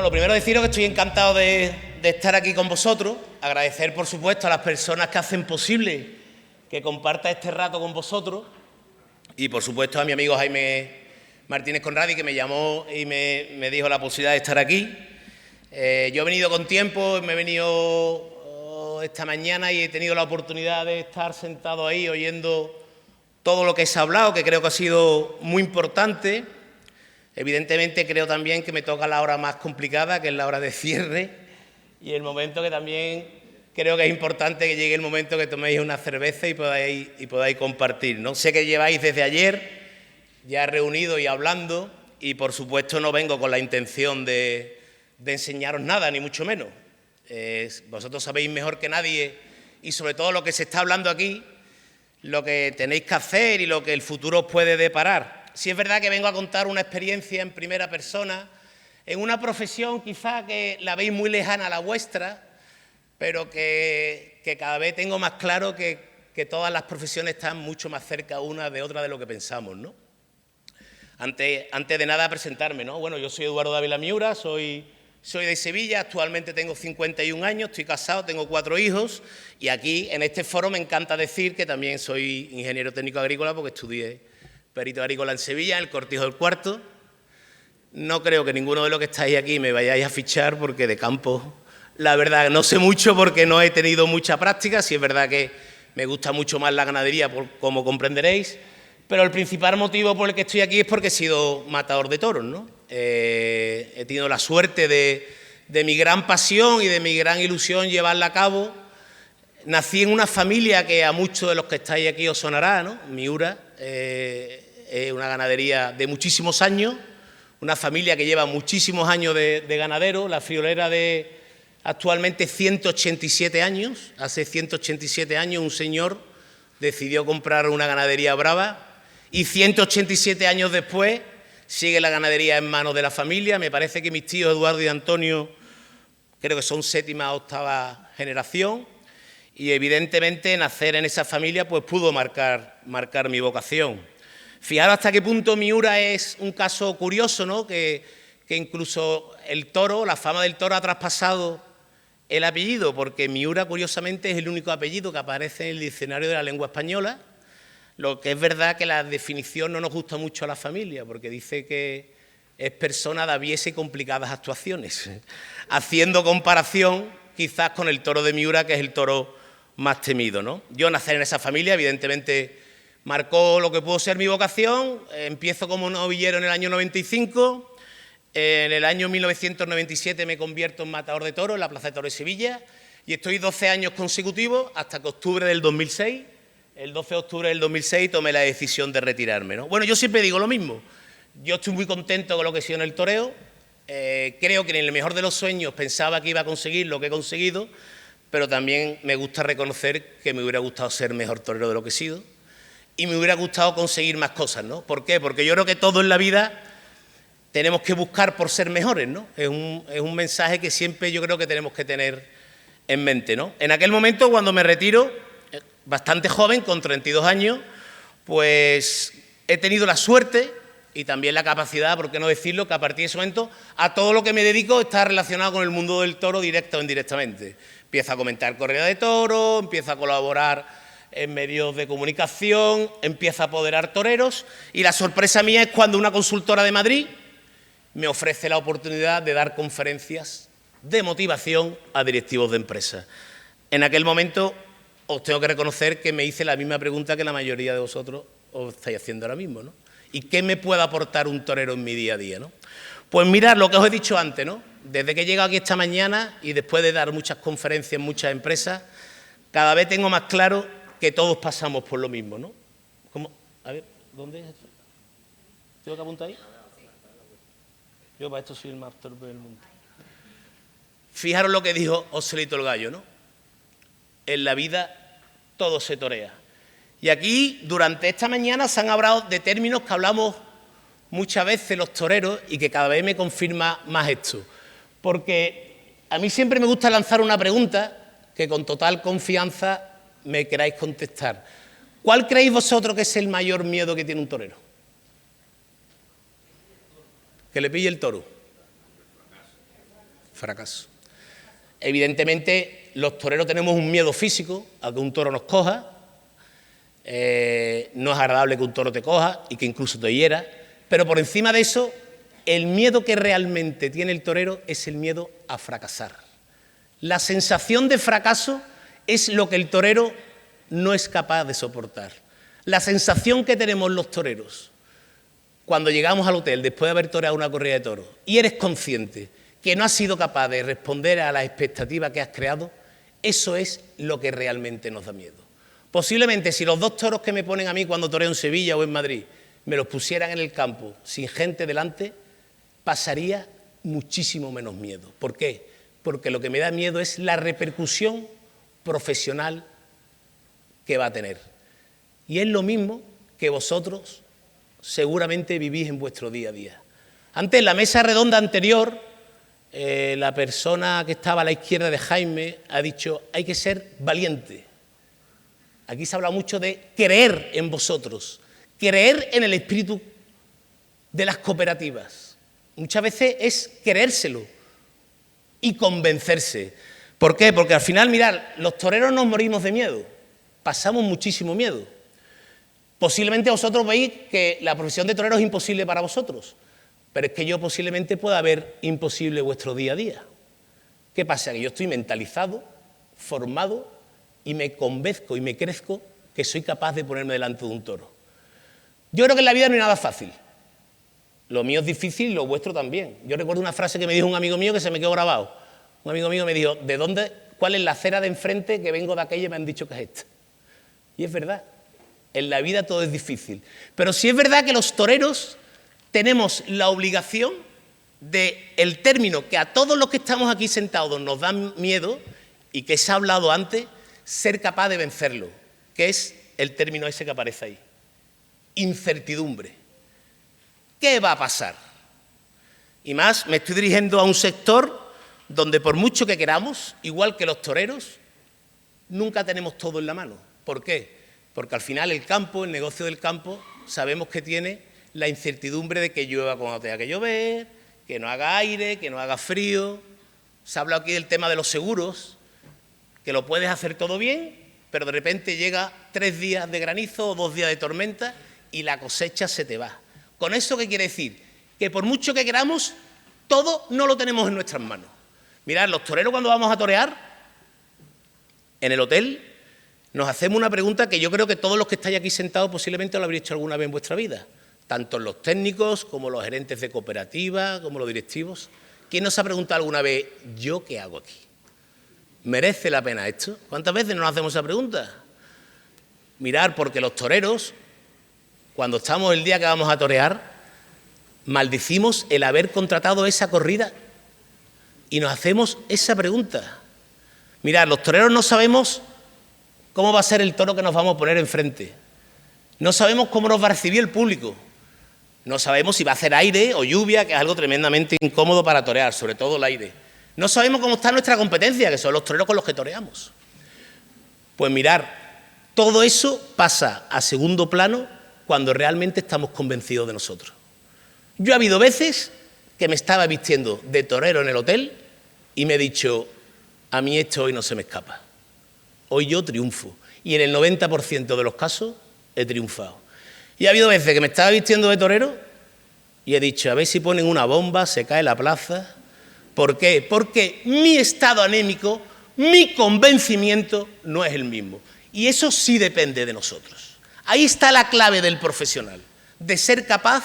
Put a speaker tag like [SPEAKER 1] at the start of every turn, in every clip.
[SPEAKER 1] Bueno, lo primero deciros que estoy encantado de estar aquí con vosotros, agradecer por supuesto a las personas que hacen posible que comparta este rato con vosotros y por supuesto a mi amigo Jaime Martínez Conradi, que me llamó y me dijo la posibilidad de estar aquí. Yo he venido con tiempo, me he venido esta mañana y he tenido la oportunidad de estar sentado ahí oyendo todo lo que se ha hablado, que creo que ha sido muy importante. Evidentemente creo también que me toca la hora más complicada, que es la hora de cierre, y el momento que también creo que es importante que llegue el momento que toméis una cerveza y podáis compartir, ¿no? Sé que lleváis desde ayer ya reunidos y hablando, y por supuesto no vengo con la intención de enseñaros nada, ni mucho menos. Vosotros sabéis mejor que nadie, y sobre todo lo que se está hablando aquí, lo que tenéis que hacer y lo que el futuro os puede deparar. Sí es verdad que vengo a contar una experiencia en primera persona, en una profesión quizá que la veis muy lejana a la vuestra, pero que cada vez tengo más claro que todas las profesiones están mucho más cerca una de otra de lo que pensamos, ¿no? Antes de nada presentarme, ¿no? Bueno, yo soy Eduardo Dávila Miura, soy de Sevilla, actualmente tengo 51 años, estoy casado, tengo 4 hijos y aquí en este foro me encanta decir que también soy ingeniero técnico agrícola porque estudié perito agrícola en Sevilla, en el Cortijo del Cuarto. No creo que ninguno de los que estáis aquí me vayáis a fichar porque de campo, la verdad, no sé mucho porque no he tenido mucha práctica. Sí es verdad que me gusta mucho más la ganadería, como comprenderéis, pero el principal motivo por el que estoy aquí es porque he sido matador de toros, ¿no? He tenido la suerte de mi gran pasión y de mi gran ilusión llevarla a cabo. Nací en una familia que a muchos de los que estáis aquí os sonará, ¿no? Miura, es una ganadería de muchísimos años, una familia que lleva muchísimos años de ganadero, la friolera de actualmente 187 años. Hace 187 años un señor decidió comprar una ganadería brava y 187 años después sigue la ganadería en manos de la familia. Me parece que mis tíos Eduardo y Antonio creo que son séptima o octava generación. Y evidentemente nacer en esa familia pues pudo marcar mi vocación. Fijaros hasta qué punto Miura es un caso curioso, ¿no? Que incluso el toro, la fama del toro ha traspasado el apellido, porque Miura curiosamente es el único apellido que aparece en el diccionario de la lengua española, lo que es verdad que la definición no nos gusta mucho a la familia, porque dice que es persona de aviesa y complicadas actuaciones, haciendo comparación quizás con el toro de Miura, que es el toro más temido, ¿no? Yo nacer en esa familia, evidentemente, marcó lo que pudo ser mi vocación. Empiezo como novillero en el año 95, en el año 1997 me convierto en matador de toros en la Plaza de Toros de Sevilla y estoy 12 años consecutivos hasta que octubre del 2006, el 12 de octubre del 2006 tomé la decisión de retirarme, ¿no? Bueno, yo siempre digo lo mismo, yo estoy muy contento con lo que he sido en el toreo, creo que en el mejor de los sueños pensaba que iba a conseguir lo que he conseguido, pero también me gusta reconocer que me hubiera gustado ser mejor torero de lo que he sido y me hubiera gustado conseguir más cosas, ¿no? ¿Por qué? Porque yo creo que todo en la vida tenemos que buscar por ser mejores, ¿no? Es un mensaje que siempre yo creo que tenemos que tener en mente, ¿no? En aquel momento, cuando me retiro, bastante joven, con 32 años, pues he tenido la suerte y también la capacidad, por qué no decirlo, que a partir de ese momento a todo lo que me dedico está relacionado con el mundo del toro directa o indirectamente. Empiezo a comentar corrida de toros, empiezo a colaborar en medios de comunicación, empiezo a apoderar toreros y la sorpresa mía es cuando una consultora de Madrid me ofrece la oportunidad de dar conferencias de motivación a directivos de empresas. En aquel momento os tengo que reconocer que me hice la misma pregunta que la mayoría de vosotros os estáis haciendo ahora mismo, ¿no? ¿Y qué me puede aportar un torero en mi día a día, ¿no? Pues mirad lo que os he dicho antes, ¿no? Desde que he llegado aquí esta mañana y después de dar muchas conferencias en muchas empresas, cada vez tengo más claro que todos pasamos por lo mismo, ¿no? ¿Cómo? A ver, ¿dónde es esto? ¿Tengo que apuntar ahí? Yo para esto soy el más torpe del mundo. Fijaros lo que dijo Joselito el Gallo, ¿no? En la vida todo se torea. Y aquí, durante esta mañana, se han hablado de términos que hablamos muchas veces los toreros y que cada vez me confirma más esto. Porque a mí siempre me gusta lanzar una pregunta que con total confianza me queráis contestar. ¿Cuál creéis vosotros que es el mayor miedo que tiene un torero? Que le pille el toro. fracaso. Evidentemente, los toreros tenemos un miedo físico a que un toro nos coja. No es agradable que un toro te coja y que incluso te hiera, pero por encima de eso, el miedo que realmente tiene el torero es el miedo a fracasar. La sensación de fracaso es lo que el torero no es capaz de soportar. La sensación que tenemos los toreros cuando llegamos al hotel después de haber toreado una corrida de toros y eres consciente que no has sido capaz de responder a las expectativas que has creado, eso es lo que realmente nos da miedo. Posiblemente si los dos toros que me ponen a mí cuando toreo en Sevilla o en Madrid me los pusieran en el campo sin gente delante, pasaría muchísimo menos miedo. ¿Por qué? Porque lo que me da miedo es la repercusión profesional que va a tener. Y es lo mismo que vosotros seguramente vivís en vuestro día a día. Antes, en la mesa redonda anterior, la persona que estaba a la izquierda de Jaime ha dicho, hay que ser valiente. Aquí se habla mucho de creer en vosotros, creer en el espíritu de las cooperativas. Muchas veces es creérselo y convencerse. ¿Por qué? Porque al final, mirad, los toreros nos morimos de miedo, pasamos muchísimo miedo. Posiblemente vosotros veis que la profesión de torero es imposible para vosotros, pero es que yo posiblemente pueda ver imposible vuestro día a día. ¿Qué pasa? Que yo estoy mentalizado, formado y me convenzco y me crezco que soy capaz de ponerme delante de un toro. Yo creo que en la vida no hay nada fácil. Lo mío es difícil y lo vuestro también. Yo recuerdo una frase que me dijo un amigo mío que se me quedó grabado. Un amigo mío me dijo, ¿de dónde, cuál es la acera de enfrente que vengo de aquella y me han dicho que es esta? Y es verdad. En la vida todo es difícil. Pero sí es verdad que los toreros tenemos la obligación de el término que a todos los que estamos aquí sentados nos da miedo y que se ha hablado antes, ser capaz de vencerlo, que es el término ese que aparece ahí. Incertidumbre. ¿Qué va a pasar? Y más, me estoy dirigiendo a un sector donde por mucho que queramos, igual que los toreros, nunca tenemos todo en la mano. ¿Por qué? Porque al final el campo, el negocio del campo, sabemos que tiene la incertidumbre de que llueva cuando tenga que llover, que no haga aire, que no haga frío. Se ha hablado aquí del tema de los seguros, que lo puedes hacer todo bien, pero de repente llega 3 días de granizo o 2 días de tormenta y la cosecha se te va. ¿Con eso qué quiere decir? Que por mucho que queramos, todo no lo tenemos en nuestras manos. Mirad, los toreros cuando vamos a torear, en el hotel, nos hacemos una pregunta que yo creo que todos los que estáis aquí sentados posiblemente lo habréis hecho alguna vez en vuestra vida. Tanto los técnicos, como los gerentes de cooperativa, como los directivos. ¿Quién nos ha preguntado alguna vez, ¿yo qué hago aquí? ¿Merece la pena esto? ¿Cuántas veces nos hacemos esa pregunta? Mirad, porque los toreros, cuando estamos el día que vamos a torear, maldecimos el haber contratado esa corrida y nos hacemos esa pregunta. Mirad, los toreros no sabemos cómo va a ser el toro que nos vamos a poner enfrente. No sabemos cómo nos va a recibir el público. No sabemos si va a hacer aire o lluvia, que es algo tremendamente incómodo para torear, sobre todo el aire. No sabemos cómo está nuestra competencia, que son los toreros con los que toreamos. Pues mirar, todo eso pasa a segundo plano cuando realmente estamos convencidos de nosotros. Yo ha habido veces que me estaba vistiendo de torero en el hotel y me he dicho, a mí esto hoy no se me escapa. Hoy yo triunfo. Y en el 90% de los casos he triunfado. Y ha habido veces que me estaba vistiendo de torero y he dicho, a ver si ponen una bomba, se cae la plaza. ¿Por qué? Porque mi estado anémico, mi convencimiento no es el mismo. Y eso sí depende de nosotros. Ahí está la clave del profesional, de ser capaz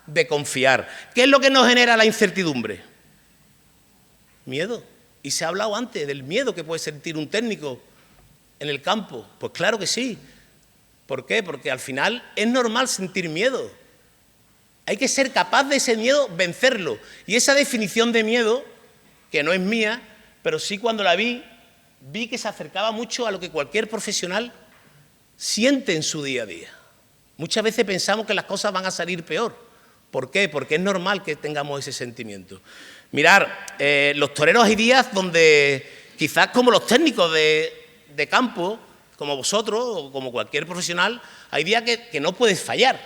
[SPEAKER 1] de confiar. ¿Qué es lo que nos genera la incertidumbre? Miedo. Y se ha hablado antes del miedo que puede sentir un técnico en el campo. Pues claro que sí. ¿Por qué? Porque al final es normal sentir miedo. Hay que ser capaz de ese miedo vencerlo. Y esa definición de miedo, que no es mía, pero sí cuando la vi que se acercaba mucho a lo que cualquier profesional siente en su día a día. Muchas veces pensamos que las cosas van a salir peor. ¿Por qué? Porque es normal que tengamos ese sentimiento. Mirar, los toreros hay días donde quizás como los técnicos de campo, como vosotros o como cualquier profesional, hay días que no puedes fallar.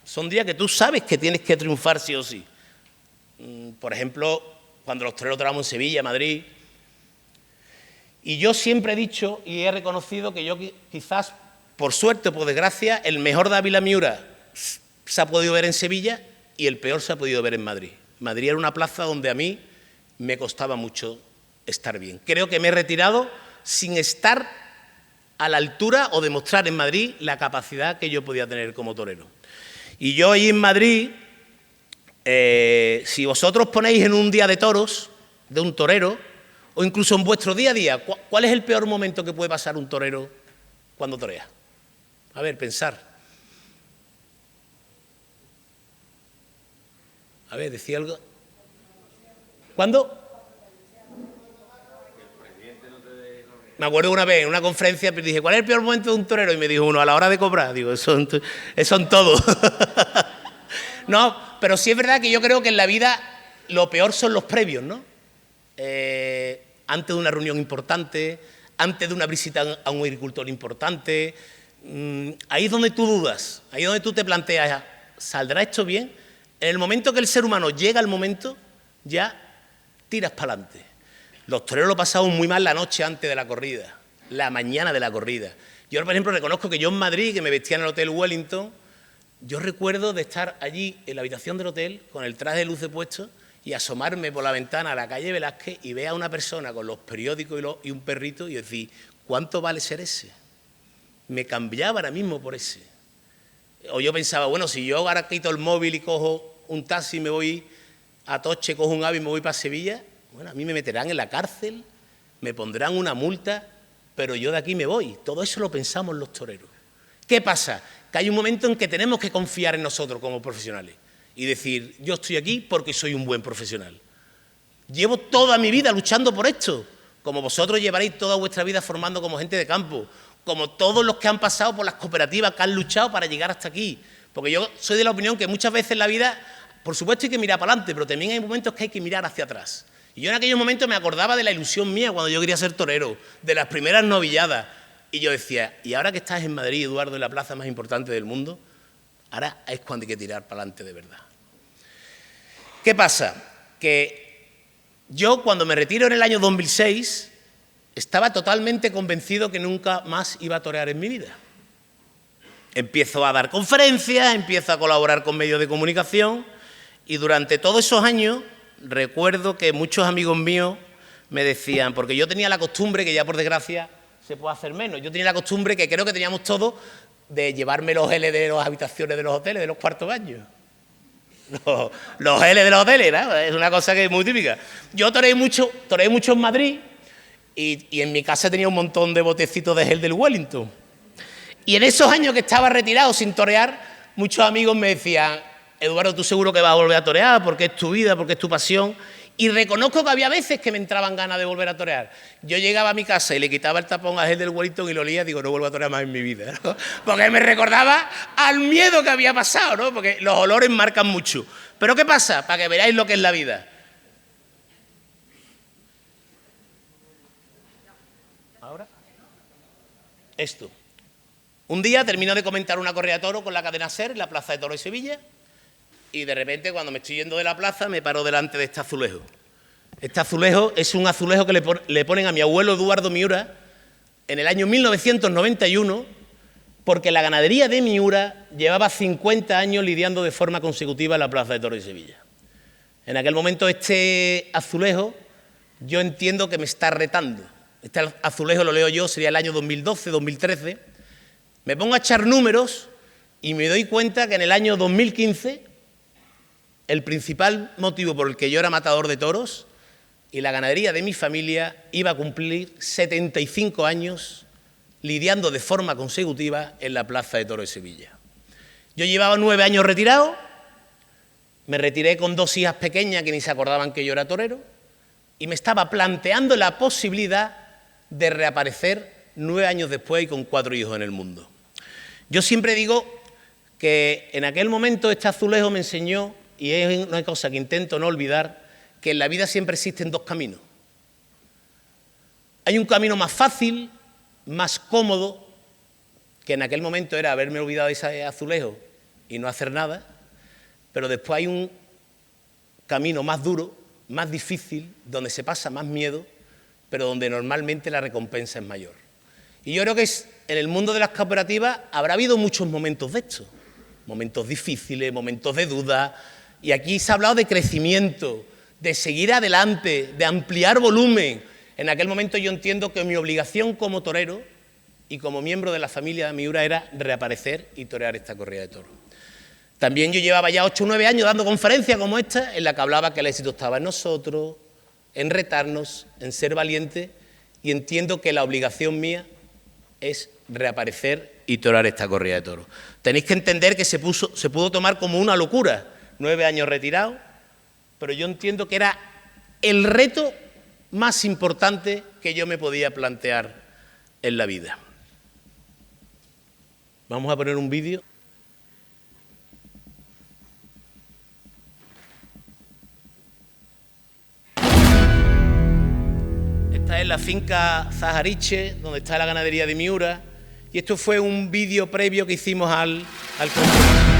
[SPEAKER 1] Son días que tú sabes que tienes que triunfar sí o sí. Por ejemplo, cuando los toreros toreamos en Sevilla, Madrid. Y yo siempre he dicho y he reconocido que yo quizás, por suerte o por desgracia, el mejor de Ávila Miura se ha podido ver en Sevilla y el peor se ha podido ver en Madrid. Madrid era una plaza donde a mí me costaba mucho estar bien. Creo que me he retirado sin estar a la altura o demostrar en Madrid la capacidad que yo podía tener como torero. Y yo ahí en Madrid, si vosotros ponéis en un día de toros, de un torero, o incluso en vuestro día a día, ¿cuál es el peor momento que puede pasar un torero cuando torea? A ver, pensar. A ver, decía algo. ¿Cuándo? Me acuerdo una vez en una conferencia, dije, ¿cuál es el peor momento de un torero? Y me dijo uno, a la hora de cobrar. Digo, eso son todos. No, pero sí es verdad que yo creo que en la vida lo peor son los previos, ¿no? Antes de una reunión importante, antes de una visita a un agricultor importante, ahí es donde tú dudas, ahí es donde tú te planteas, ¿saldrá esto bien? En el momento que el ser humano llega al momento, ya tiras para adelante. Los toreros lo pasamos muy mal la noche antes de la corrida, la mañana de la corrida. Yo, por ejemplo, reconozco que yo en Madrid, que me vestía en el Hotel Wellington, yo recuerdo de estar allí en la habitación del hotel con el traje de luces puesto y asomarme por la ventana a la calle Velázquez y ver a una persona con los periódicos y un perrito y decir, ¿cuánto vale ser ese? Me cambiaba ahora mismo por ese. O yo pensaba, bueno, si yo ahora quito el móvil y cojo un taxi y me voy a Toche, cojo un AVE y me voy para Sevilla, bueno, a mí me meterán en la cárcel, me pondrán una multa, pero yo de aquí me voy. Todo eso lo pensamos los toreros. ¿Qué pasa? Que hay un momento en que tenemos que confiar en nosotros como profesionales y decir, yo estoy aquí porque soy un buen profesional. Llevo toda mi vida luchando por esto, como vosotros llevaréis toda vuestra vida formando como gente de campo, como todos los que han pasado por las cooperativas, que han luchado para llegar hasta aquí. Porque yo soy de la opinión que muchas veces en la vida, por supuesto hay que mirar para adelante, pero también hay momentos que hay que mirar hacia atrás. Y yo en aquellos momentos me acordaba de la ilusión mía cuando yo quería ser torero, de las primeras novilladas. Y yo decía, y ahora que estás en Madrid, Eduardo, en la plaza más importante del mundo, ahora es cuando hay que tirar para adelante de verdad. ¿Qué pasa? Que yo cuando me retiro en el año 2006, estaba totalmente convencido que nunca más iba a torear en mi vida. Empiezo a dar conferencias, empiezo a colaborar con medios de comunicación y durante todos esos años recuerdo que muchos amigos míos me decían, porque yo tenía la costumbre, que ya por desgracia se puede hacer menos, yo tenía la costumbre que creo que teníamos todos de llevarme los L de las habitaciones de los hoteles, de los cuartos baños. Los L de los hoteles, ¿no? Es una cosa que es muy típica. Yo toreé mucho en Madrid y en mi casa tenía un montón de botecitos de gel del Wellington. Y en esos años que estaba retirado sin torear, muchos amigos me decían, Eduardo, tú seguro que vas a volver a torear porque es tu vida, porque es tu pasión. Y reconozco que había veces que me entraban ganas de volver a torear. Yo llegaba a mi casa y le quitaba el tapón a gel del Wellington y lo olía y digo, no vuelvo a torear más en mi vida, ¿no? Porque me recordaba al miedo que había pasado, ¿no? Porque los olores marcan mucho. Pero ¿qué pasa? Para que veáis lo que es la vida. Ahora, esto. Un día termino de comentar una corrida de toros con la cadena SER en la Plaza de Toros de Sevilla y de repente cuando me estoy yendo de la plaza me paro delante de este azulejo. Este azulejo es un azulejo que le ponen a mi abuelo Eduardo Miura en el año 1991 porque la ganadería de Miura llevaba 50 años lidiando de forma consecutiva en la Plaza de Toros de Sevilla. En aquel momento este azulejo yo entiendo que me está retando. Este azulejo lo leo yo, sería el año 2012, 2013. Me pongo a echar números y me doy cuenta que en el año 2015 el principal motivo por el que yo era matador de toros y la ganadería de mi familia iba a cumplir 75 años lidiando de forma consecutiva en la Plaza de Toros de Sevilla. Yo llevaba 9 años retirado, me retiré con 2 hijas pequeñas que ni se acordaban que yo era torero y me estaba planteando la posibilidad de reaparecer 9 años después y con 4 hijos en el mundo. Yo siempre digo que en aquel momento este azulejo me enseñó, y es una cosa que intento no olvidar, que en la vida siempre existen 2 caminos. Hay un camino más fácil, más cómodo, que en aquel momento era haberme olvidado de ese azulejo y no hacer nada, pero después hay un camino más duro, más difícil, donde se pasa más miedo, pero donde normalmente la recompensa es mayor. Y yo creo que en el mundo de las cooperativas habrá habido muchos momentos de estos, momentos difíciles, momentos de duda, y aquí se ha hablado de crecimiento, de seguir adelante, de ampliar volumen. En aquel momento yo entiendo que mi obligación como torero y como miembro de la familia de Miura era reaparecer y torear esta corrida de toros. También yo llevaba ya 8 o 9 años dando conferencias como esta, en la que hablaba que el éxito estaba en nosotros, en retarnos, en ser valientes, y entiendo que la obligación mía es reaparecer y torear esta corrida de toros. Tenéis que entender que se pudo tomar como una locura, 9 años retirado, pero yo entiendo que era el reto más importante que yo me podía plantear en la vida. Vamos a poner un vídeo. Esta es la finca Zahariche, donde está la ganadería de Miura, y esto fue un vídeo previo que hicimos al concurso.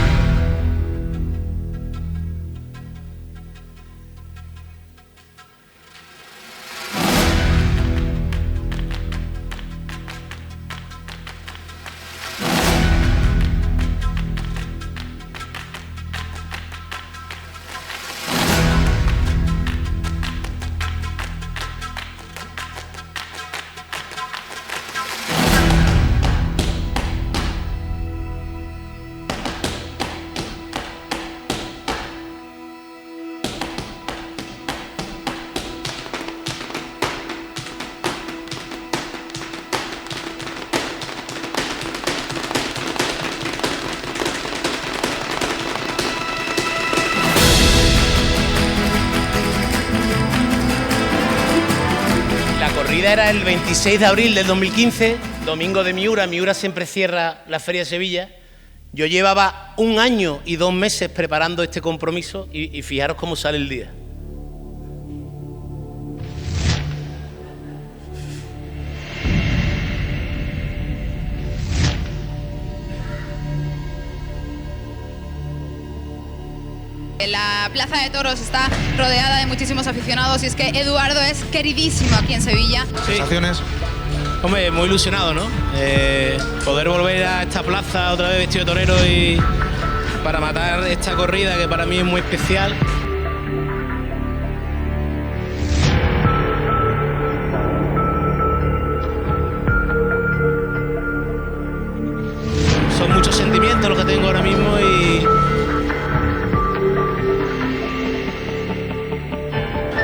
[SPEAKER 1] Era el 26 de abril del 2015, domingo de Miura. Miura siempre cierra la Feria de Sevilla. Yo llevaba 1 año y 2 meses preparando este compromiso y fijaros cómo sale el día.
[SPEAKER 2] La Plaza de Toros está rodeada de muchísimos aficionados y es que Eduardo es queridísimo aquí en Sevilla.
[SPEAKER 1] Sí. ¿Sensaciones? Hombre, muy ilusionado, ¿no? Poder volver a esta plaza otra vez vestido de torero y para matar esta corrida que para mí es muy especial. Son muchos sentimientos los que tengo ahora mismo y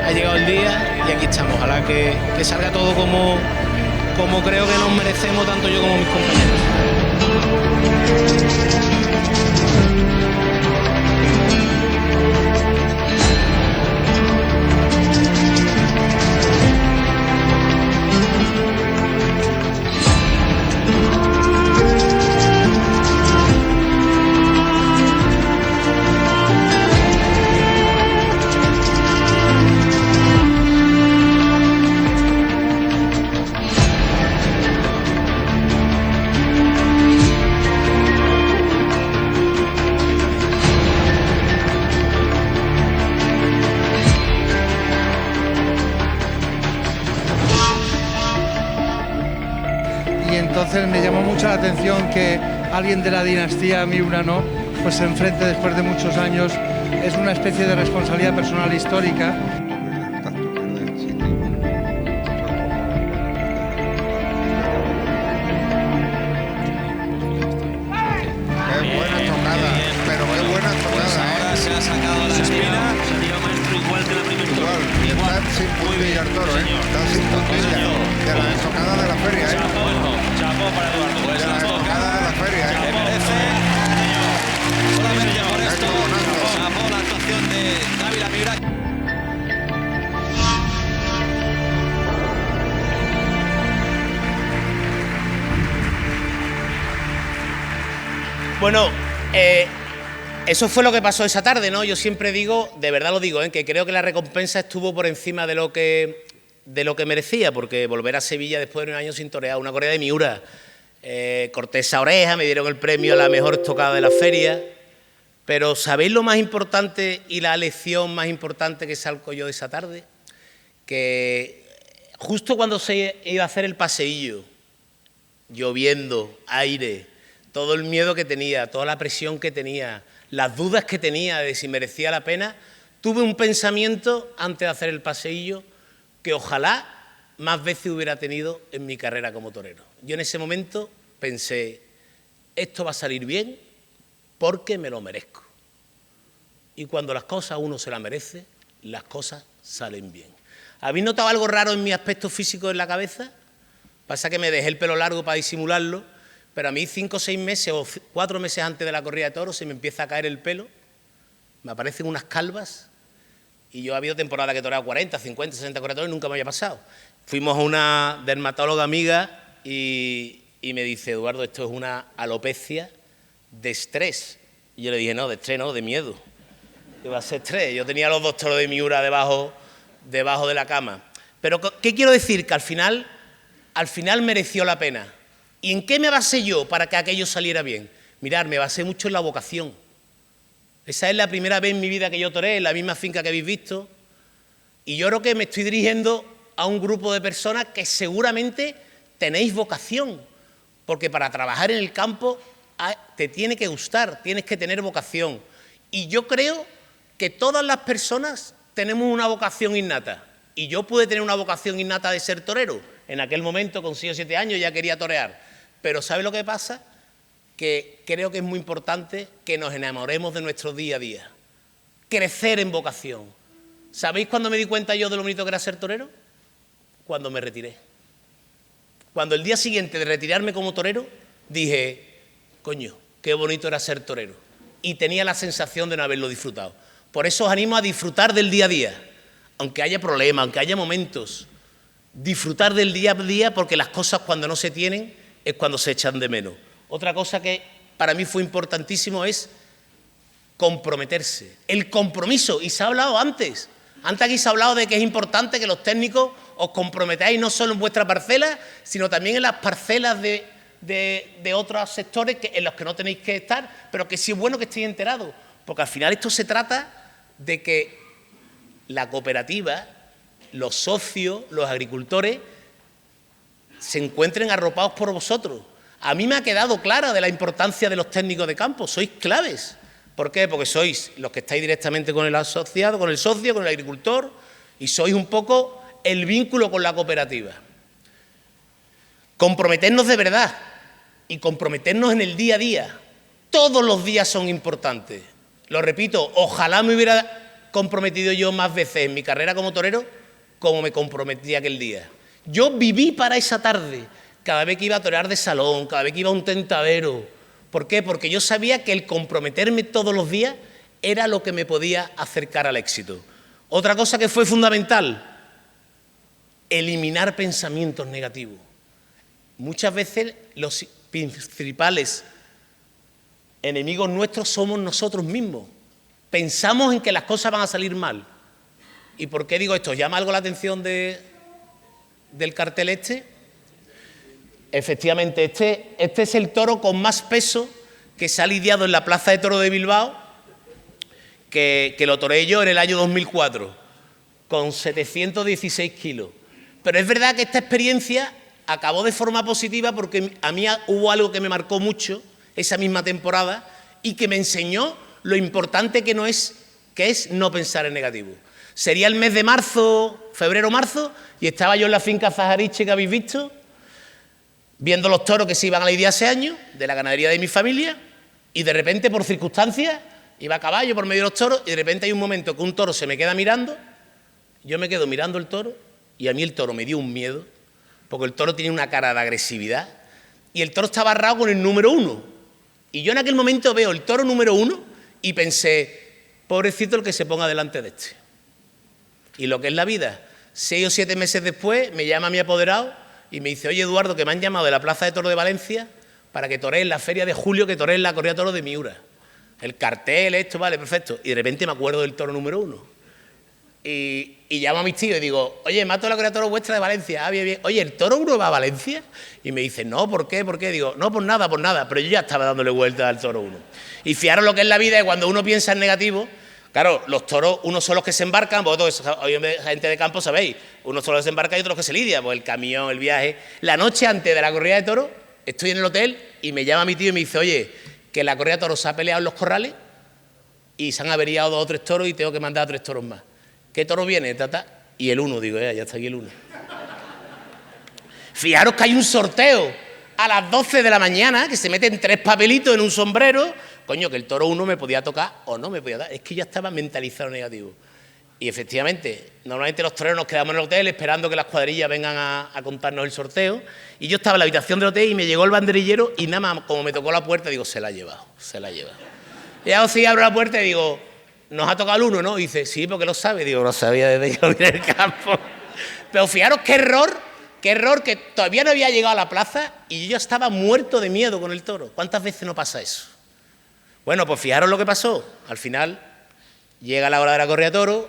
[SPEAKER 1] ha llegado el día y aquí estamos. Ojalá que salga todo como creo que nos merecemos, tanto yo como mis compañeros.
[SPEAKER 3] Y entonces me llamó mucho la atención que alguien de la dinastía Miura, ¿no?, pues se enfrente después de muchos años. Es una especie de responsabilidad personal histórica.
[SPEAKER 4] Sin puntilla el toro, está sin puntilla. De la estocada de la feria,
[SPEAKER 5] Chapó para Eduardo.
[SPEAKER 4] De la estocada de la feria,
[SPEAKER 5] Que merece, solamente por esto, chapó la actuación de Dávila Miura.
[SPEAKER 1] Bueno, eso fue lo que pasó esa tarde, ¿no? Yo siempre digo, de verdad lo digo, que creo que la recompensa estuvo por encima de lo que merecía, porque volver a Sevilla después de 1 año sin torear, una corrida de Miura, corté esa oreja, me dieron el premio a la mejor estocada de la feria, Pero ¿sabéis lo más importante y la lección más importante que salgo yo de esa tarde? Que justo cuando se iba a hacer el paseillo, lloviendo, aire, todo el miedo que tenía, toda la presión que tenía, las dudas que tenía de si merecía la pena, tuve un pensamiento antes de hacer el paseillo que ojalá más veces hubiera tenido en mi carrera como torero. Yo en ese momento pensé, esto va a salir bien porque me lo merezco. Y cuando las cosas uno se las merece, las cosas salen bien. ¿Habéis notado algo raro en mi aspecto físico en la cabeza? Pasa que me dejé el pelo largo para disimularlo, pero a mí 5 o 6 meses o 4 meses antes de la corrida de toros se me empieza a caer el pelo, me aparecen unas calvas y yo ha habido temporada que he toreado 40, 50, 60 corredores y nunca me había pasado. Fuimos a una dermatóloga amiga y me dice, Eduardo, esto es una alopecia de estrés. Y yo le dije, no, de estrés no, de miedo. Que va a ser estrés. Yo tenía los 2 toros de Miura debajo de la cama. Pero, ¿qué quiero decir? Que al final mereció la pena. ¿Y en qué me basé yo para que aquello saliera bien? Mirad, me basé mucho en la vocación. Esa es la primera vez en mi vida que yo toreé, en la misma finca que habéis visto. Y yo creo que me estoy dirigiendo a un grupo de personas que seguramente tenéis vocación. Porque para trabajar en el campo te tiene que gustar, tienes que tener vocación. Y yo creo que todas las personas tenemos una vocación innata. Y yo pude tener una vocación innata de ser torero. En aquel momento, con 6 o 7 años, ya quería torear. Pero ¿sabe lo que pasa? Que creo que es muy importante que nos enamoremos de nuestro día a día. Crecer en vocación. ¿Sabéis cuándo me di cuenta yo de lo bonito que era ser torero? Cuando me retiré. Cuando el día siguiente de retirarme como torero, dije, coño, qué bonito era ser torero. Y tenía la sensación de no haberlo disfrutado. Por eso os animo a disfrutar del día a día. Aunque haya problemas, aunque haya momentos, disfrutar del día a día porque las cosas cuando no se tienen es cuando se echan de menos. Otra cosa que para mí fue importantísimo es comprometerse. El compromiso, y se ha hablado antes. Antes aquí se ha hablado de que es importante que los técnicos os comprometáis no solo en vuestra parcela, sino también en las parcelas de otros sectores en los que no tenéis que estar, pero que sí es bueno que estéis enterados. Porque al final esto se trata de que la cooperativa, los socios, los agricultores, se encuentren arropados por vosotros. A mí me ha quedado clara de la importancia de los técnicos de campo, sois claves. ¿Por qué? Porque sois los que estáis directamente con el asociado, con el socio, con el agricultor, y sois un poco el vínculo con la cooperativa. Comprometernos de verdad y comprometernos en el día a día. Todos los días son importantes. Lo repito, ojalá me hubiera comprometido yo más veces en mi carrera como torero como me comprometí aquel día. Yo viví para esa tarde, cada vez que iba a torear de salón, cada vez que iba a un tentadero. ¿Por qué? Porque yo sabía que el comprometerme todos los días era lo que me podía acercar al éxito. Otra cosa que fue fundamental, eliminar pensamientos negativos. Muchas veces los principales enemigos nuestros somos nosotros mismos. Pensamos en que las cosas van a salir mal. ¿Y por qué digo esto? ¿Llama algo la atención del cartel este? Efectivamente, este es el toro con más peso que se ha lidiado en la Plaza de Toros de Bilbao, que lo toreé yo en el año 2004, con 716 kilos. Pero es verdad que esta experiencia acabó de forma positiva porque a mí hubo algo que me marcó mucho esa misma temporada y que me enseñó lo importante que es no pensar en negativo. Sería el mes de marzo, febrero-marzo, y estaba yo en la finca Zahariche que habéis visto, viendo los toros que se iban a lidiar ese año, de la ganadería de mi familia, y de repente, por circunstancias, iba a caballo por medio de los toros, y de repente hay un momento que un toro se me queda mirando, yo me quedo mirando el toro, y a mí el toro me dio un miedo, porque el toro tenía una cara de agresividad, y el toro estaba agarrado con el número 1. Y yo en aquel momento veo el toro número 1 y pensé, pobrecito el que se ponga delante de este. Y lo que es la vida, 6 o 7 meses después me llama mi apoderado y me dice, oye Eduardo, que me han llamado de la Plaza de Toros de Valencia para que toree en la feria de julio, que toree en la corrida de toros de Miura. El cartel, esto, vale, perfecto. Y de repente me acuerdo del toro número 1. Y llamo a mis tíos y digo, oye, mato la corrida de toros vuestra de Valencia. Ah, bien, bien. Oye, ¿el toro 1 va a Valencia? Y me dicen, no, ¿por qué? ¿Por qué? Digo, no, por nada. Pero yo ya estaba dándole vuelta al toro 1. Y fijaros lo que es la vida, y cuando uno piensa en negativo, claro, los toros, unos son los que se embarcan, vosotros, gente de campo, sabéis, unos son los que se embarcan y otros los que se lidian, pues el camión, el viaje. La noche antes de la corrida de toros, estoy en el hotel y me llama mi tío y me dice, oye, que la corrida de toros se ha peleado en los corrales y se han averiado 2 o 3 toros y tengo que mandar a 3 toros más. ¿Qué toro viene, tata? Y el 1, digo, ya está aquí el 1. Fijaros que hay un sorteo a las 12 de la mañana, que se meten 3 papelitos en un sombrero. Coño, que el toro 1 me podía tocar o no me podía dar. Es que ya estaba mentalizado negativo. Y efectivamente, normalmente los toreros nos quedamos en el hotel esperando que las cuadrillas vengan a contarnos el sorteo. Y yo estaba en la habitación del hotel y me llegó el banderillero y nada más, como me tocó la puerta, digo, se la ha llevado. Y ahora sí abro la puerta y digo, nos ha tocado el 1, ¿no? Y dice, sí, porque lo sabe. Digo, lo sabía desde que lo vi en el campo. Pero fijaros qué error, que todavía no había llegado a la plaza y yo ya estaba muerto de miedo con el toro. ¿Cuántas veces no pasa eso? Bueno, pues fijaros lo que pasó. Al final llega la hora de la corrida de toros,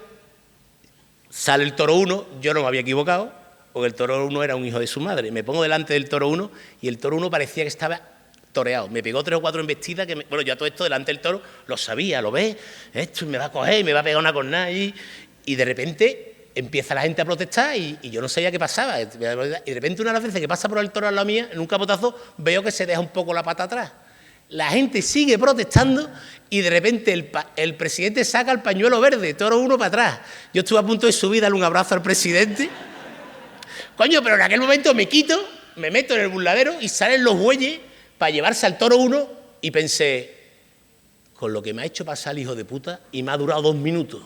[SPEAKER 1] sale el toro 1, yo no me había equivocado, porque el toro 1 era un hijo de su madre. Me pongo delante del toro 1 y el toro 1 parecía que estaba toreado. Me pegó 3 o 4 embestidas que, bueno, yo todo esto delante del toro lo sabía, lo ves, esto me va a coger y me va a pegar una cornada y de repente empieza la gente a protestar y yo no sabía qué pasaba. Y de repente una de las veces que pasa por el toro a la mía, en un capotazo, veo que se deja un poco la pata atrás. La gente sigue protestando y de repente el presidente saca el pañuelo verde, toro 1 para atrás. Yo estuve a punto de subir, darle un abrazo al presidente. Coño, pero en aquel momento me quito, me meto en el burladero y salen los bueyes para llevarse al toro 1 y pensé, con lo que me ha hecho pasar el hijo de puta y me ha durado 2 minutos.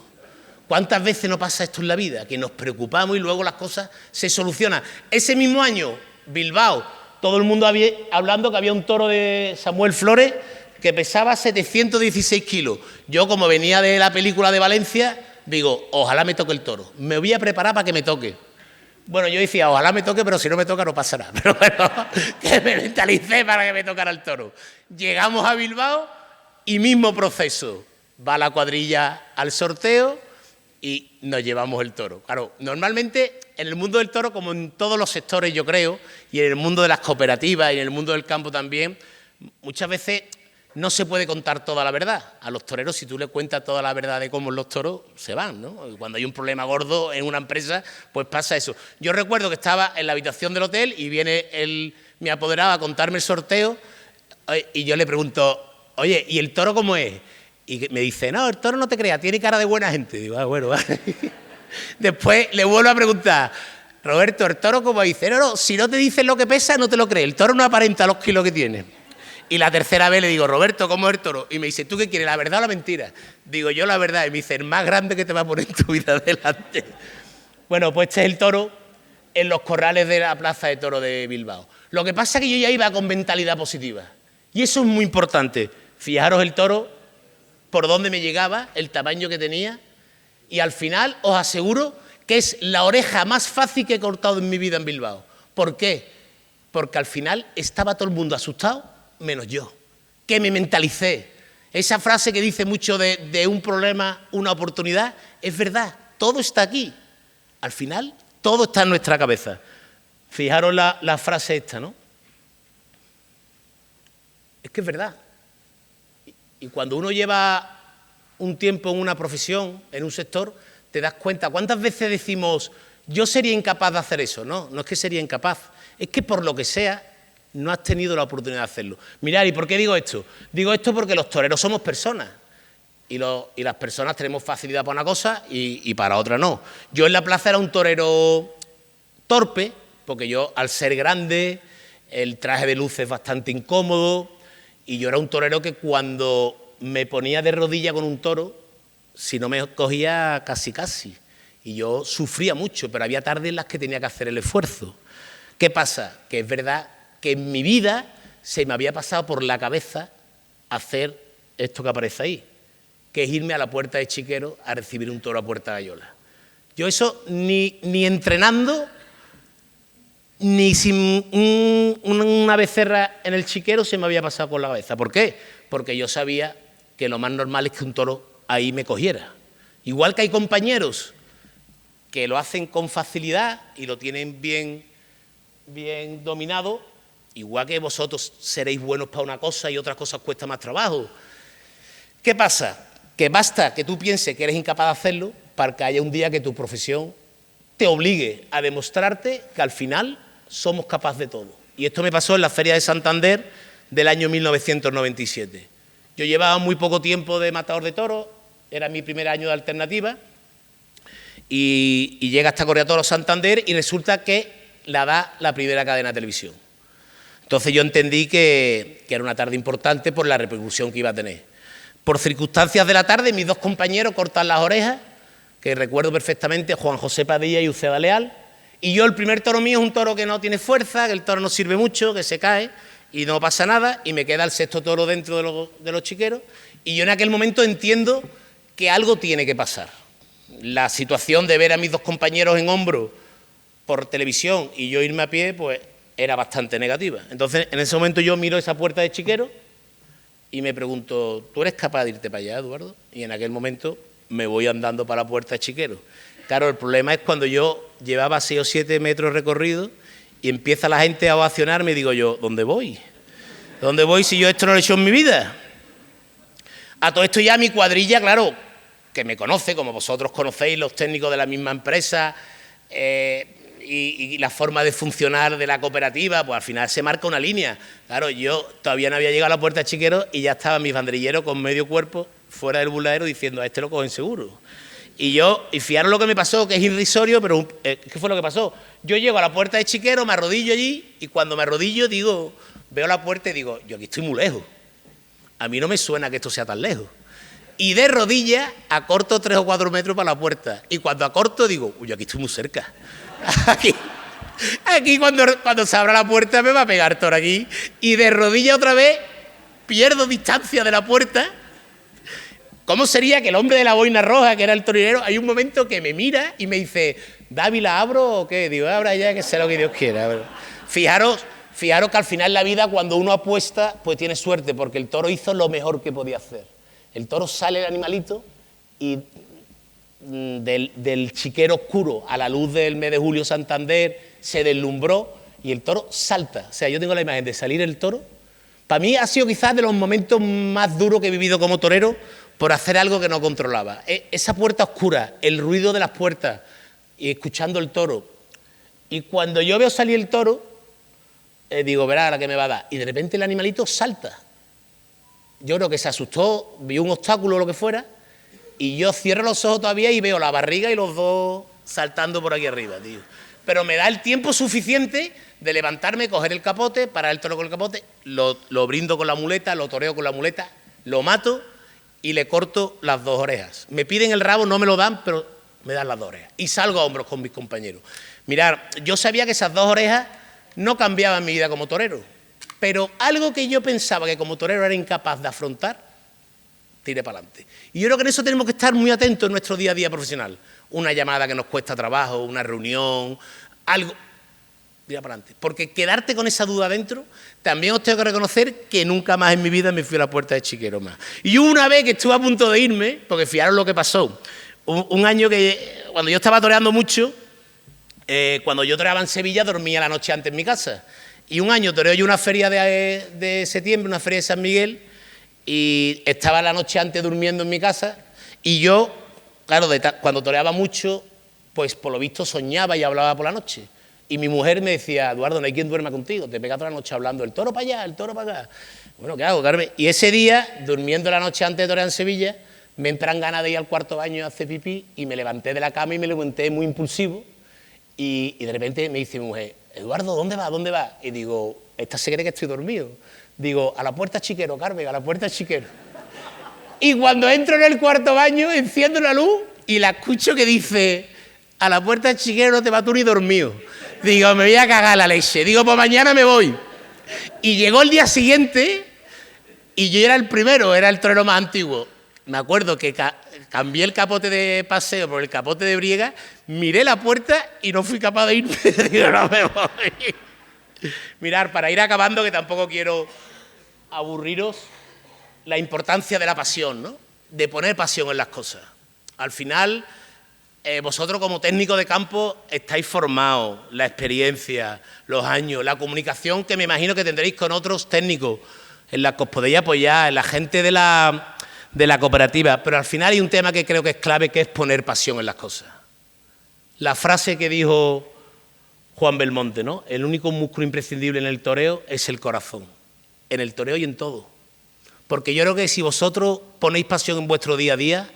[SPEAKER 1] ¿Cuántas veces no pasa esto en la vida? Que nos preocupamos y luego las cosas se solucionan. Ese mismo año, Bilbao, todo el mundo hablando que había un toro de Samuel Flores que pesaba 716 kilos. Yo, como venía de la película de Valencia, digo, ojalá me toque el toro. Me voy a preparar para que me toque. Bueno, yo decía, ojalá me toque, pero si no me toca no pasa nada. Pero bueno, que me mentalicé para que me tocara el toro. Llegamos a Bilbao y mismo proceso. Va la cuadrilla al sorteo y nos llevamos el toro. Claro, normalmente en el mundo del toro, como en todos los sectores yo creo, y en el mundo de las cooperativas y en el mundo del campo también, muchas veces no se puede contar toda la verdad. A los toreros, si tú le cuentas toda la verdad de cómo los toros, se van, ¿no? Y cuando hay un problema gordo en una empresa, pues pasa eso. Yo recuerdo que estaba en la habitación del hotel y viene mi apoderado a contarme el sorteo y yo le pregunto, oye, ¿y el toro cómo es? Y me dice, no, el toro no te creas, tiene cara de buena gente. Digo, bueno, vale. Después le vuelvo a preguntar, Roberto, ¿el toro cómo dice? No, si no te dicen lo que pesa, no te lo crees. El toro no aparenta los kilos que tiene. Y la tercera vez le digo, Roberto, ¿cómo es el toro? Y me dice, ¿tú qué quieres, la verdad o la mentira? Digo, yo la verdad. Y me dice, el más grande que te va a poner en tu vida delante. Bueno, pues este es el toro en los corrales de la Plaza de Toros de Bilbao. Lo que pasa es que yo ya iba con mentalidad positiva. Y eso es muy importante. Fijaros el toro, por dónde me llegaba, el tamaño que tenía. Y al final os aseguro que es la oreja más fácil que he cortado en mi vida en Bilbao. ¿Por qué? Porque al final estaba todo el mundo asustado, menos yo, que me mentalicé. Esa frase que dice mucho de un problema, una oportunidad, es verdad, todo está aquí. Al final, todo está en nuestra cabeza. Fijaros la frase esta, ¿no? Es que es verdad. Y cuando uno lleva un tiempo en una profesión, en un sector, te das cuenta. ¿Cuántas veces decimos, yo sería incapaz de hacer eso? No, no es que sería incapaz, es que por lo que sea, no has tenido la oportunidad de hacerlo. Mirad, ¿y por qué digo esto? Digo esto porque los toreros somos personas y las personas tenemos facilidad para una cosa y para otra no. Yo en la plaza era un torero torpe, porque yo al ser grande, el traje de luz es bastante incómodo y yo era un torero que cuando me ponía de rodilla con un toro, si no me cogía casi. Y yo sufría mucho, pero había tardes en las que tenía que hacer el esfuerzo. ¿Qué pasa? Que es verdad que en mi vida se me había pasado por la cabeza hacer esto que aparece ahí, que es irme a la Puerta de Chiquero a recibir un toro a Puerta Gallola. Yo eso ni entrenando, ni sin una becerra en el Chiquero se me había pasado por la cabeza. ¿Por qué? Porque yo sabía que lo más normal es que un toro ahí me cogiera. Igual que hay compañeros que lo hacen con facilidad y lo tienen bien dominado, igual que vosotros seréis buenos para una cosa y otras cosas cuesta más trabajo. ¿Qué pasa? Que basta que tú pienses que eres incapaz de hacerlo para que haya un día que tu profesión te obligue a demostrarte que al final somos capaces de todo. Y esto me pasó en la Feria de Santander del año 1997. Yo llevaba muy poco tiempo de matador de toros, era mi primer año de alternativa, y llega hasta Correa Toros Santander y resulta que la da la primera cadena de televisión. Entonces yo entendí que era una tarde importante por la repercusión que iba a tener. Por circunstancias de la tarde, mis dos compañeros cortan las orejas, que recuerdo perfectamente, Juan José Padilla y Uceda Leal, y yo el primer toro mío es un toro que no tiene fuerza, que el toro no sirve mucho, que se cae y no pasa nada, y me queda el sexto toro dentro de los chiqueros, y yo en aquel momento entiendo que algo tiene que pasar. La situación de ver a mis dos compañeros en hombro por televisión y yo irme a pie, pues era bastante negativa. Entonces, en ese momento yo miro esa puerta de chiquero y me pregunto, ¿tú eres capaz de irte para allá, Eduardo? Y en aquel momento me voy andando para la puerta de chiquero. Claro, el problema es cuando yo llevaba 6 o 7 metros recorridos y empieza la gente a ovacionarme y digo yo, ¿dónde voy? ¿Dónde voy si yo esto no lo he hecho en mi vida? A todo esto ya mi cuadrilla, claro, que me conoce, como vosotros conocéis, los técnicos de la misma empresa y la forma de funcionar de la cooperativa, pues al final se marca una línea. Claro, yo todavía no había llegado a la puerta de chiquero y ya estaban mis banderilleros con medio cuerpo fuera del burladero diciendo, a este lo cogen seguro. Y fijaros lo que me pasó, que es irrisorio, pero ¿qué fue lo que pasó? Yo llego a la puerta de chiquero, me arrodillo allí y cuando me arrodillo veo la puerta y digo, yo aquí estoy muy lejos. A mí no me suena que esto sea tan lejos. Y de rodillas acorto 3 o 4 metros para la puerta. Y cuando acorto digo, uy, aquí estoy muy cerca. Aquí cuando se abra la puerta me va a pegar toro aquí. Y de rodillas otra vez pierdo distancia de la puerta. ¿Cómo sería que el hombre de la boina roja, que era el torinero, hay un momento que me mira y me dice, David, ¿la abro o qué? Digo, abra ya, que sea lo que Dios quiera. Fijaros que al final la vida, cuando uno apuesta, pues tiene suerte, porque el toro hizo lo mejor que podía hacer. El toro sale el animalito y del chiquero oscuro a la luz del mes de julio Santander se deslumbró y el toro salta. O sea, yo tengo la imagen de salir el toro. Para mí ha sido quizás de los momentos más duros que he vivido como torero por hacer algo que no controlaba. Esa puerta oscura, el ruido de las puertas y escuchando el toro. Y cuando yo veo salir el toro, digo, verá la que me va a dar. Y de repente el animalito salta. Yo creo que se asustó, vio un obstáculo o lo que fuera, y yo cierro los ojos todavía y veo la barriga y los dos saltando por aquí arriba, tío. Pero me da el tiempo suficiente de levantarme, coger el capote, parar el toro con el capote, lo brindo con la muleta, lo toreo con la muleta, lo mato y le corto las 2 orejas. Me piden el rabo, no me lo dan, pero me dan las 2 orejas. Y salgo a hombros con mis compañeros. Mirad, yo sabía que esas 2 orejas no cambiaban mi vida como torero. Pero algo que yo pensaba que como torero era incapaz de afrontar, tiré para adelante. Y yo creo que en eso tenemos que estar muy atentos en nuestro día a día profesional. Una llamada que nos cuesta trabajo, una reunión, algo, tira para adelante. Porque quedarte con esa duda dentro, también os tengo que reconocer que nunca más en mi vida me fui a la puerta de chiquero más. Y una vez que estuve a punto de irme, porque fijaros lo que pasó, un año que, cuando yo estaba toreando mucho, cuando yo toreaba en Sevilla, dormía la noche antes en mi casa. Y un año toreo yo una feria de septiembre, una feria de San Miguel, y estaba la noche antes durmiendo en mi casa, y yo, claro, cuando toreaba mucho, pues por lo visto soñaba y hablaba por la noche. Y mi mujer me decía, Eduardo, no hay quien duerma contigo, te pega toda la noche hablando, el toro para allá, el toro para acá. Bueno, ¿qué hago, Carmen? Y ese día, durmiendo la noche antes de torear en Sevilla, me entran ganas de ir al cuarto baño a hacer pipí, y me levanté de la cama y me levanté muy impulsivo, y de repente me dice mi mujer, Eduardo, ¿dónde vas? ¿Dónde vas? Y digo, esta se cree que estoy dormido. Digo, a la puerta chiquero, Carmen, a la puerta chiquero. Y cuando entro en el cuarto baño, enciendo la luz y la escucho que dice, a la puerta chiquero no te vas tú ni dormido. Digo, me voy a cagar la leche. Digo, pues mañana me voy. Y llegó el día siguiente y yo era el primero, era el torero más antiguo. Me acuerdo que cambié el capote de paseo por el capote de briega, miré la puerta y no fui capaz de irme. Digo, no me voy. Mirad, para ir acabando, que tampoco quiero aburriros, la importancia de la pasión, ¿no? De poner pasión en las cosas. Al final, vosotros como técnicos de campo estáis formados, la experiencia, los años, la comunicación que me imagino que tendréis con otros técnicos, en la que os podéis apoyar, en la gente de la cooperativa, pero al final hay un tema que creo que es clave, que es poner pasión en las cosas. La frase que dijo Juan Belmonte, ¿no? El único músculo imprescindible en el toreo es el corazón, en el toreo y en todo. Porque yo creo que si vosotros ponéis pasión en vuestro día a día,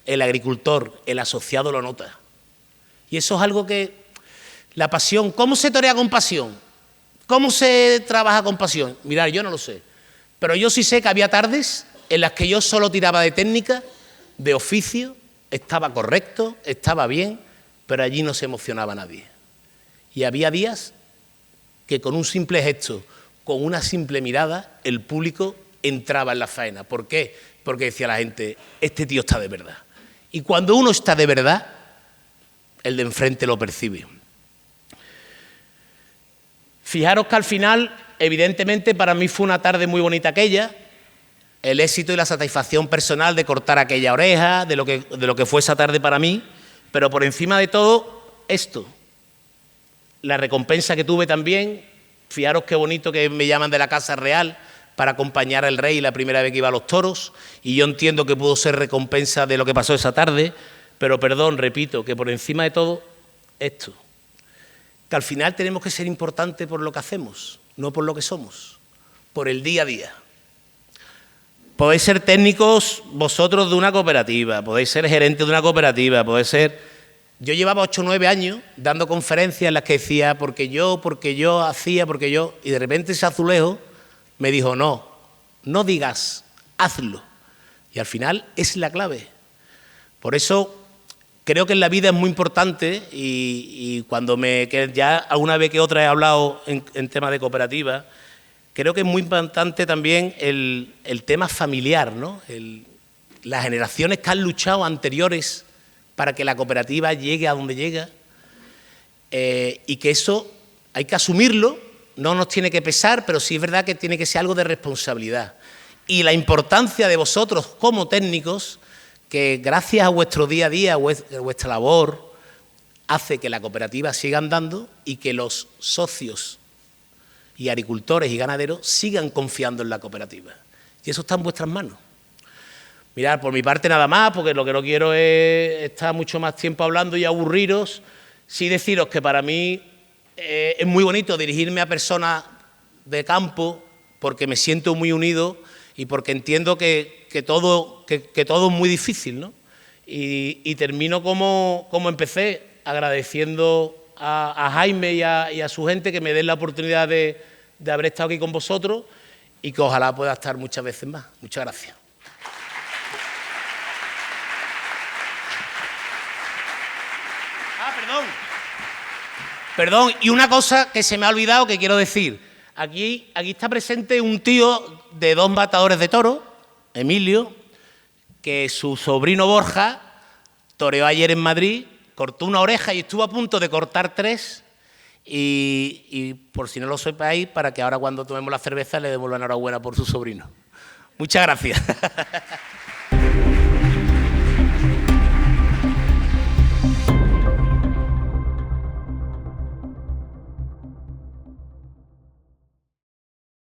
[SPEAKER 1] el agricultor, el asociado lo nota. Y eso es algo que, la pasión, ¿cómo se torea con pasión? ¿Cómo se trabaja con pasión? Mirad, yo no lo sé, pero yo sí sé que había tardes en las que yo solo tiraba de técnica, de oficio, estaba correcto, estaba bien, pero allí no se emocionaba nadie. Y había días que con un simple gesto, con una simple mirada, el público entraba en la faena. ¿Por qué? Porque decía la gente, este tío está de verdad. Y cuando uno está de verdad, el de enfrente lo percibe. Fijaros que al final, evidentemente, para mí fue una tarde muy bonita aquella, el éxito y la satisfacción personal de cortar aquella oreja, de lo que fue esa tarde para mí, pero por encima de todo, esto, la recompensa que tuve también. Fijaros qué bonito que me llaman de la Casa Real para acompañar al rey la primera vez que iba a los toros, y yo entiendo que pudo ser recompensa de lo que pasó esa tarde, pero perdón, repito, que por encima de todo, esto, que al final tenemos que ser importantes por lo que hacemos, no por lo que somos, por el día a día. Podéis ser técnicos vosotros de una cooperativa, podéis ser gerentes de una cooperativa, podéis ser... Yo llevaba 8 o 9 años dando conferencias en las que decía, porque yo hacía, y de repente ese azulejo me dijo, no digas, hazlo. Y al final es la clave. Por eso creo que en la vida es muy importante, y cuando que ya alguna vez que otra he hablado en temas de cooperativa, creo que es muy importante también el tema familiar, ¿no? Las generaciones que han luchado anteriores para que la cooperativa llegue a donde llega, y que eso hay que asumirlo, no nos tiene que pesar, pero sí es verdad que tiene que ser algo de responsabilidad. Y la importancia de vosotros como técnicos, que gracias a vuestro día a día, a vuestra labor, hace que la cooperativa siga andando y que los socios y agricultores y ganaderos sigan confiando en la cooperativa. Y eso está en vuestras manos. Mirad, por mi parte nada más, porque lo que no quiero es estar mucho más tiempo hablando y aburriros. Sí deciros que para mí es muy bonito dirigirme a personas de campo, porque me siento muy unido y porque entiendo que todo es muy difícil, ¿no? Y termino como empecé, agradeciendo a Jaime y a su gente que me den la oportunidad de haber estado aquí con vosotros, y que ojalá pueda estar muchas veces más. Muchas gracias. Perdón, y una cosa que se me ha olvidado que quiero decir. Aquí está presente un tío de 2 matadores de toros, Emilio, que su sobrino Borja toreó ayer en Madrid, cortó una oreja y estuvo a punto de cortar 3, y por si no lo sepáis, para que ahora cuando tomemos la cerveza le demos la enhorabuena por su sobrino. Muchas gracias.